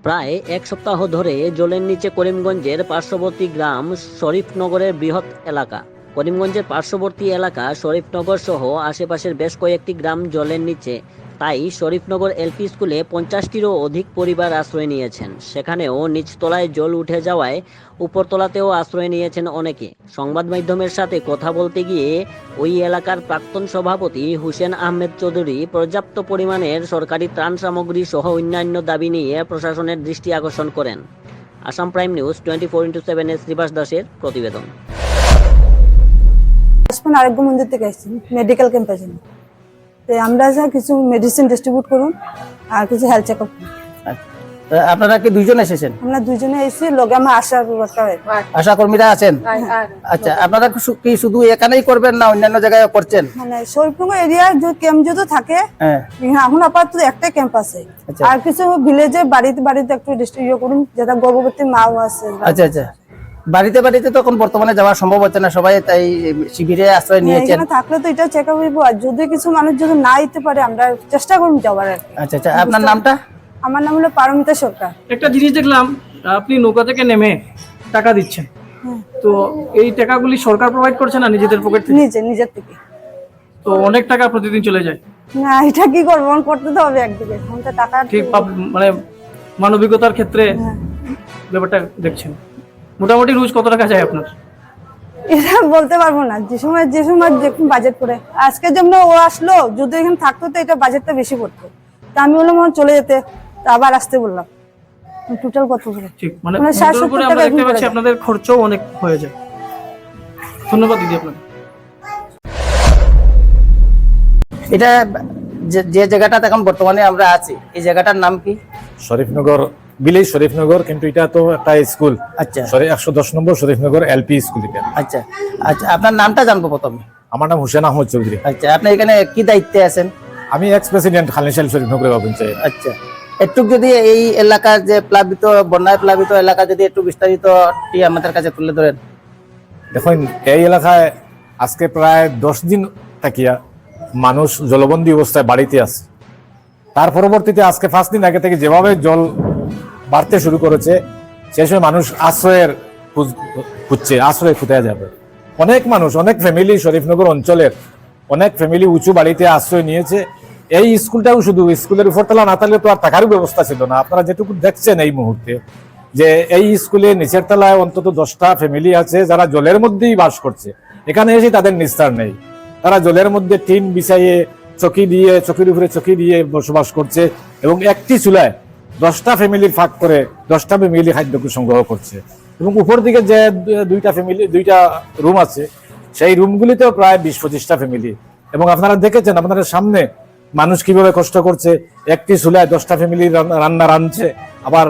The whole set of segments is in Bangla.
প্রায় এক সপ্তাহ ধরে জলের নিচে করিমগঞ্জের পার্শ্ববর্তী গ্রাম শরীফনগরের বৃহৎ এলাকা। করিমগঞ্জের পার্শ্ববর্তী এলাকা শরীফনগর সহ আশেপাশের বেশ কয়েকটি গ্রাম জলের নিচে। তাই শরীফনগর এলপি স্কুলে 50টিরও অধিক পরিবার আশ্রয় নিয়েছেন। সেখানেও নিচতলায় জল উঠে যাওয়ায় উপরতলাতেও আশ্রয় নিয়েছেন অনেকে। সংবাদ মাধ্যমের সাথে কথা বলতে গিয়ে ওই এলাকার প্রাক্তন সভাপতি হুসেন আহমেদ চৌধুরী পর্যাপ্ত পরিমাণের সরকারি ত্রাণ সামগ্রী সহ অন্যান্য দাবি নিয়ে প্রশাসনের দৃষ্টি আকর্ষণ করেন। আসাম প্রাইম নিউজ 24x7 এর শ্রীবাস দাসের প্রতিবেদন। আরোগ্য মন্দির থেকে আসছি মেডিকেল ক্যাম্পের জন্য। আমরা যা কিছু মেডিসিন ডিস্ট্রিবিউট করুন আর কিছু হেলথ চেক আপ। আপনারা কি দুইজন এসেছেন? আমরা দুইজনে এসেছি, লগে আমার আশা কর্মীরা আছেন। আচ্ছা, আপনারা কি শুধু এখানেই করবেন না অন্যান্য জায়গায় করছেন? মানে শরীফনগর এরিয়া যে ক্যাম্প যদি থাকে, এখন আপাতত একটা ক্যাম্প আছে। আর কিছু ভিলেজে বাড়িতে বাড়িতে একটু ডিস্ট্রিবিউট করুন, যেটা গর্ভবতী মাও আছে। আচ্ছা আচ্ছা, বাড়িতে বাড়িতে তো এখন বর্তমানে যাওয়া সম্ভব হচ্ছে না, সবাই তাই শিবিরে আশ্রয় নিয়েছেন। এখানে থাকলে তো এটা চেক আপ হইব, আর যদি কিছু মানুষ যদি না দিতে পারে আমরা চেষ্টা করব যাওয়ার। আচ্ছা আচ্ছা, আপনার নামটা? আমার নাম হলো পারমিতা সরকার। একটা জিনিস দেখলাম, আপনি নৌকা থেকে নেমে টাকা দিচ্ছেন, তো এই টাকাগুলি সরকার প্রোভাইড করছে না নিজেদের পকেট থেকে? নিজের থেকে। তো অনেক টাকা প্রতিদিন চলে যায়। না, এটা কি করবো, করতে তো হবে একদিকে। এখন তো টাকা ঠিক মানে মানবিকতার ক্ষেত্রে ব্যাপারটা দেখছেন। মোটামুটি রোজ কত টাকা যায় আপনার? এটা বলতে পারবো না, যে সময় দেখুন বাজেট করে। আজকে যেমন ও আসলো, যদি এখানে থাকতো তো এটা বাজেটটা বেশি পড়তো। তা আমি বললাম চলে যেতে, আবার আসতে বললাম। টোটাল কত করে? ঠিক, মানে আমরা দেখতে পাচ্ছি আপনাদের খরচও অনেক হয়ে যায়। ধন্যবাদ দিদি আপনাকে। এটা যে জায়গাটাতে এখন বর্তমানে আমরা আছি, এই জায়গাটার নাম কি? শরীফনগর, ভিলেজ শরীফনগর, কিন্তু এটা তো একটা স্কুল। আচ্ছা, 110 নম্বর শরীফনগর এলপি স্কুল এটা। আচ্ছা আচ্ছা, আপনার নামটা জানবো প্রথমে। আমার নাম হুসেন আহমদ চৌধুরী। আচ্ছা, আপনি এখানে কি দায়িত্বে আছেন? আমি এক্স প্রেসিডেন্ট খালিশাল শরীফনগর পঞ্চায়েত। আচ্ছা, একটু যদি এই এলাকার যে প্লাবিত, বন্যায় প্লাবিত এলাকা যদি একটু বিস্তারিত আমাদের কাছে তুলে ধরেন। দেখুন, এই এলাকায় আজকে প্রায় 10 দিন থাকিয়া মানুষ জলবন্দী অবস্থায় বাড়িতে আছে। তার পরবর্তীতে আজকে 5 দিন আগে থেকে যেভাবে জল বাড়তে শুরু করেছে, সেই সময় মানুষ আশ্রয়ের খুঁজছে, আশ্রয় কোথায় যাবে। অনেক মানুষ, অনেক ফ্যামিলি শরীফনগর অঞ্চলের অনেক ফ্যামিলি উঁচু বাড়িতে আশ্রয় নিয়েছে। এই স্কুলটাও শুধু স্কুলের উপরতলা না থাকলে তো আর থাকারও ব্যবস্থা ছিল না। আপনারা যেটুকু দেখছেন এই মুহূর্তে, যে এই স্কুলে নিচের তলায় অন্তত 10টা ফ্যামিলি আছে যারা জলের মধ্যেই বাস করছে। এখানে এসে তাদের নিস্তার নেই, তারা জলের মধ্যে টিন বিছাইয়ে চকির উপরে চকি দিয়ে বসবাস করছে, এবং একটি চুলায় 10টা ফ্যামিলির ফাঁক করে 10টা ফ্যামিলি খাদ্য সংগ্রহ করছে। এবং উপর দিকে যে দুইটা রুম আছে, সেই রুমগুলিতেও প্রায় 20-25টা ফ্যামিলি। এবং আপনারা দেখেছেন, আপনাদের সামনে মানুষ কিভাবে কষ্ট করছে। একটি চুলায় 10টা ফ্যামিলি রান্না রাঁধছে, আবার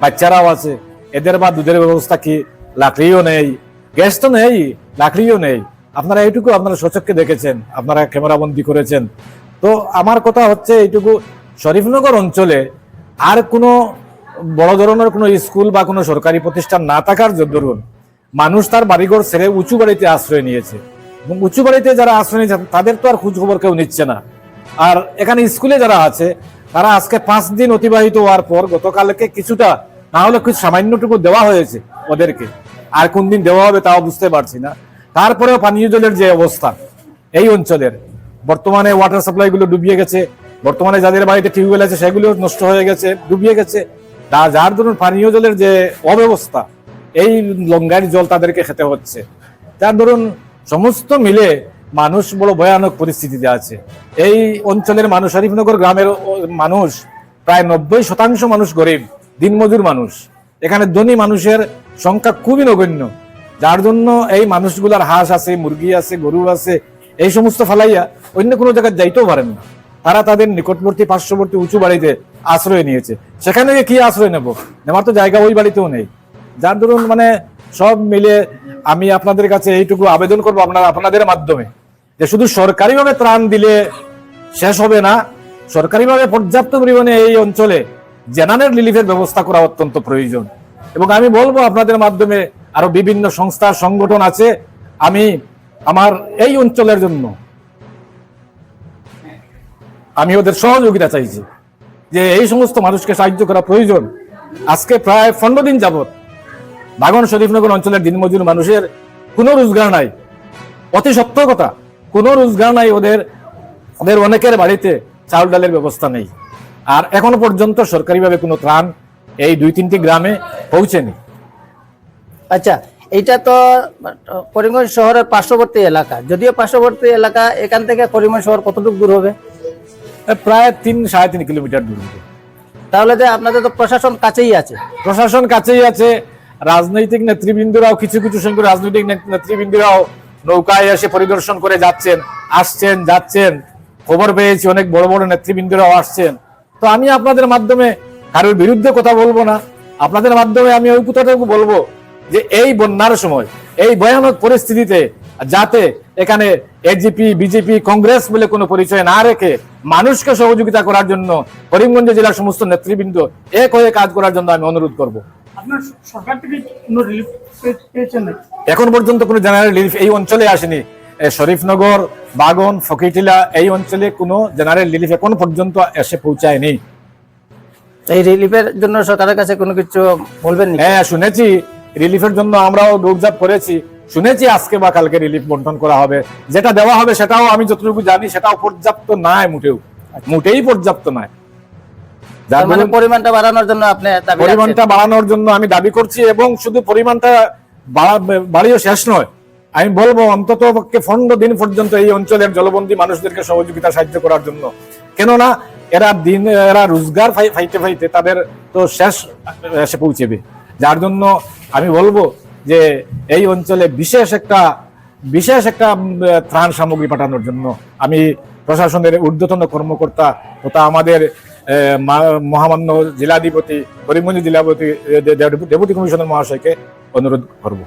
বাচ্চারাও আছে। এদের বা দুধের ব্যবস্থা কি? লাকড়িও নেই, গ্যাস তো নেই, লাকড়িও নেই। আপনারা এইটুকু আপনারা সচক্ষে দেখেছেন, আপনারা ক্যামেরা বন্দি করেছেন। তো আমার কথা হচ্ছে এইটুকু, শরীফনগর অঞ্চলে আর কোনো বড় ধরনের কোনো স্কুল বা কোনো সরকারি প্রতিষ্ঠান না থাকার দরুন মানুষ তার বাড়িঘর ছেড়ে উঁচু বাড়িতে আশ্রয় নিয়েছে। এবং উঁচু বাড়িতে যারা আশ্রয় নিয়েছে তাদের তো আর খোঁজ খবর কেউ নিচ্ছে না। আর এখানে স্কুলে যারা আছে, তারা আজকে 5 দিন অতিবাহিত হওয়ার পর গতকালকে কিছুটা না হলে কিছু সামান্যটুকু দেওয়া হয়েছে ওদেরকে। আর কোন দিন দেওয়া হবে তাও বুঝতে পারছি না। তারপরেও পানীয় জলের যে অবস্থা এই অঞ্চলের, বর্তমানে ওয়াটার সাপ্লাই গুলো ডুবিয়ে গেছে। বর্তমানে যাদের বাড়িতে টিউবওয়েল আছে সেগুলো নষ্ট হয়ে গেছে, ডুবিয়ে গেছে। যার ধরুন পানীয় জলের যে অব্যবস্থা, এই লঙ্গার জল তাদেরকে খেতে হচ্ছে। যার ধরুন সমস্ত মিলে মানুষ বড় ভয়ানক পরিস্থিতিতে আছে। এই অঞ্চলের মানুষ, শরীফনগর গ্রামের মানুষ প্রায় 90% মানুষ গরিব, দিনমজুর মানুষ। এখানে ধনী মানুষের সংখ্যা খুবই নগণ্য। যার জন্য এই মানুষগুলার হাঁস আছে, মুরগি আছে, গরু আছে, এই সমস্ত ফালাইয়া অন্য কোনো জায়গায় যাইতেও পারেন না। তারা তাদের নিকটবর্তী পার্শ্ববর্তী উঁচু বাড়িতে আশ্রয় নিয়েছে। সেখানে কি আশ্রয় নেওয়ার তো জায়গা ওই বাড়িতেও নেই। যার ধরুন মানে সব মিলে আমি আপনাদের কাছে এইটুকু আবেদন করবো, আপনাদের মাধ্যমে, যে শুধু সরকারিভাবে ত্রাণ দিলে শেষ হবে না, সরকারিভাবে পর্যাপ্ত পরিমাণে এই অঞ্চলে জেনারেল রিলিফের ব্যবস্থা করা অত্যন্ত প্রয়োজন। এবং আমি বলবো আপনাদের মাধ্যমে, আরো বিভিন্ন সংস্থা সংগঠন আছে, আমি আমার এই অঞ্চলের জন্য আমি ওদের সহযোগিতা চাইছি, যে এই সমস্ত মানুষকে সাহায্য করা প্রয়োজন। আজকে প্রায় 15 দিন যাবত বাগন শরীফনগর অঞ্চলের দিনমজুর মানুষের কোনো রোজগার নাই। অতি সত্য কথা, কোনো রোজগার নাই ওদের। ওদের অনেকের বাড়িতে চাউল ডালের ব্যবস্থা নেই। আর এখনো পর্যন্ত সরকারিভাবে কোনো ত্রাণ এই 2-3টি গ্রামে পৌঁছেনি। আচ্ছা, এইটা তো করিমগঞ্জ শহরের পার্শ্ববর্তী এলাকা, যদিও পার্শ্ববর্তী এলাকা, এখান থেকে করিমগঞ্জ শহর কতটুকু দূর হবে? প্রায় 3-3.5 কিলোমিটার দূর হবে। তাহলে যে আপনাদের তো প্রশাসন কাছেই আছে। প্রশাসন কাছেই আছে, রাজনৈতিক নেতৃবৃন্দরাও, কিছু কিছু সংখ্যক রাজনৈতিক নেতৃবৃন্দরাও নৌকায় এসে পরিদর্শন করে যাচ্ছেন, আসছেন, যাচ্ছেন। খবর পেয়েছি অনেক বড় বড় নেতৃবৃন্দরাও আসছেন। তো আমি আপনাদের মাধ্যমে কারোর বিরুদ্ধে কথা বলবো না, আপনাদের মাধ্যমে আমি ওই কথাটুকু বলবো যে এই বন্যার সময়, এই ভয়ানক পরিস্থিতিতে যাতে এখানে এজিপি, বিজেপি, কংগ্রেস বলে কোনো পরিচয় না রেখে মানুষকে সহযোগিতা করার জন্য করিমগঞ্জ জেলার সমস্ত নেতৃবৃন্দ এক হয়ে কাজ করার জন্য আমি অনুরোধ করব। আপনার সরকার থেকে কোনো রিলিফ পেয়েছেন নাকি? এখন পর্যন্ত কোনো জেনারেল রিলিফ এই অঞ্চলে আসেনি। শরীফনগর, বাগন, ফকিরটিলা এই অঞ্চলে কোনো জেনারেল রিলিফ এখন পর্যন্ত এসে পৌঁছায়নি। এই রিলিফের জন্য সরকারের কাছে কোনো কিছু বলবেন না? হ্যাঁ, শুনেছি রিলিফের জন্য আমরাও দৌড়ঝাঁপ করেছি। শুনেছি আজকে বা কালকে রিলিফ বন্টন করা হবে। যেটা দেওয়া হবে সেটাও আমি যতটুকু জানি সেটাও পর্যাপ্ত নয়, মোটেই পর্যাপ্ত নয়। যার মানে দরুন পরিমাণটা বাড়ানোর জন্য আপনি দাবি রাখছেন? পরিমাণটা বাড়ানোর জন্য আমি দাবি করছি, এবং শুধু পরিমাণটা বাড়িয়ে শেষ নয়, আমি বলবো অন্তত পক্ষে 15 দিন পর্যন্ত এই অঞ্চলের জলবন্দী মানুষদেরকে সহযোগিতা সাহায্য করার জন্য। কেননা এরা রোজগার ফাইতে ফাইতে তাদের তো শেষ এসে পৌঁছেবে। যার জন্য আমি বলবো যে এই অঞ্চলে বিশেষ একটা ত্রাণ সামগ্রী পাঠানোর জন্য আমি প্রশাসনের ঊর্ধ্বতন কর্মকর্তা তথা আমাদের মহামান্য জেলাধিপতি, করিমগঞ্জ জেলাধিপতি, ডেপুটি কমিশনার মহাশয়কে অনুরোধ করব।